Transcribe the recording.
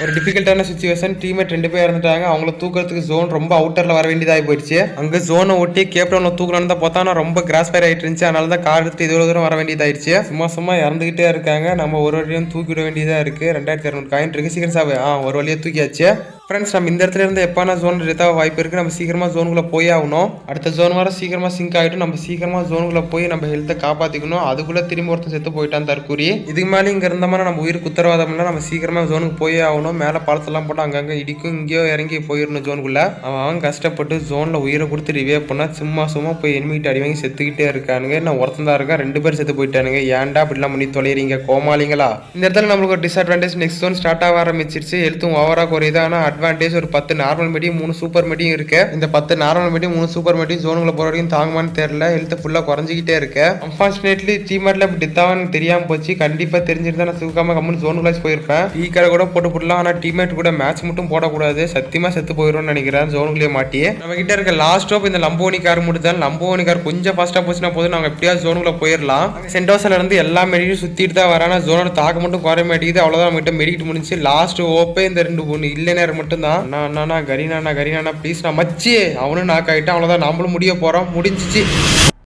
ஒரு டிஃபிகல்ட்டான situation. Teammate 2 பேர் இறந்துட்டாங்க. அவங்கள தூக்குறதுக்கு ஜோன் ரொம்ப அவுட்டர்ல வர வேண்டியதாகி போயிடுச்சு. அங்க ஜோனை ஒட்டி கேப்டவுன்ல தூக்கலான்னு தான் பார்த்தா ரொம்ப கிராஸ் ஃபயர் ஆயிட்டு இருந்துச்சு. அதனால தான் கார் எடுத்து இவ்வளவு தூரம் வர வேண்டியதாயிருச்சு. சும்மா இறந்துகிட்டே இருக்காங்க. நம்ம ஒரு வழியும் தூக்கிட வேண்டியதா இருக்கு. 2200 காயின் இருக்கு. சீக்கிரம் சாவு. ஒரு வழியா தூக்கியாச்சு. ஃப்ரெண்ட்ஸ், நம்ம இந்த இடத்துல இருந்து எப்போனா ஜோன் எடுத்தாக வாய்ப்பு இருக்குது. நம்ம சீக்கிரமாக ஜோனுக்குள்ளே போய் ஆகணும். அடுத்த ஜோன் வர சீக்கிரமாக சிங்க் ஆகிட்டும். நம்ம சீக்கிரமாக ஜோனுக்குள்ளே போய் நம்ம ஹெல்த்தை காப்பாற்றிக்கணும். அதுக்குள்ளே திரும்ப ஒருத்தன் செத்து போயிட்டான் தற்கூரி. இதுக்கு மேலே இங்கே இருந்த மாதிரி நம்ம உயிருக்கு உத்தரவாதம் இல்லை. நம்ம சீக்கிரமாக ஜோனுக்கு போய் ஆகணும். மேலே பழத்தெல்லாம் போட்டு அங்கங்கே இடிக்கும். இங்கேயோ இறங்கி போயிடணும் ஜோனுக்குள்ளே. அவன் கஷ்டப்பட்டு ஜோனில் உயிரை கொடுத்து ரிவே பண்ணால் சும்மா போய் எனிமிட்டு அடி வாங்கி செத்துக்கிட்டே இருக்கானுங்க. நான் ஒருத்தன் தான் இருக்கேன். 2 பேர் செத்து போயிட்டானுங்க. ஏன்டா அப்படிலாம் பண்ணி தொலைறீங்க கோமாளிங்களா? இந்த இடத்துல நம்மளுக்கு ஒரு டிஸ்அட்வான்டேஜ். நெக்ஸ்ட் ஜோன் ஸ்டார்ட் ஆக ஆரம்பிச்சிருச்சு. ஹெல்த்தும் ஓவராக குறையுது. ஆனால் அட்வான்டேஜ் ஒரு 10 நார்மல் மெடியும் 3 சூப்பர் மெடியும் இருக்கு. இந்த 10 நார்மல் மெடியும் 3 சூப்பர் மெடியும் ஜோனுக்குள்ள போற வரைக்கும் தாங்குமான்னு தெரியல. ஹெல்த் ஃபுல்லா குறைஞ்சிக்கிட்டே இருக்கு. அன்பார்ச்சுனேட்லி டீம்மேட்ல இப்படி டெத்தாவான்னு தெரியாம போச்சு. கண்டிப்பா தெரிஞ்சிருந்தா நான் தூக்காம கம்முன்னு ஜோனுக்குள்ள போயிருப்பேன். டீ கடை கூட போடலாம். ஆனா டீம்மேட் கூட மேட்ச் மட்டும் போடக்கூடாது. சத்தியமா செத்து போயிடும்னு நினைக்கிறேன் ஜோனுக்குள்ளே மாட்டி. நம்ம கிட்ட இருக்க லாஸ்ட் ஆப் இந்த லம்போனி கார் முடிஞ்சாலும் லம்போனி கார் கொஞ்சம் ஃபாஸ்டா போச்சுன்னா போதும் நாங்க எப்படியாவது ஜோனுக்குள்ள போயிடலாம். சென்டோஸ்ல இருந்து எல்லா மெடியும் சுத்திட்டு தான் வரானா ஜோனோட தாக்க மட்டும் குறைய மாட்டேங்குது. அவ்வளவுதான் நம்ம கிட்ட மெடிக்கிட்டு முடிஞ்சு. லாஸ்ட் ஓப்பே இந்த 2 இல்ல நேரம் மட்டும் தான். கரீனா ப்ளீஸ் நான் மச்சி அவனும் நாக் ஆகிட்டான். அவ்வளோதான் நம்மளும் முடிய போகிறோம். முடிஞ்சிச்சு.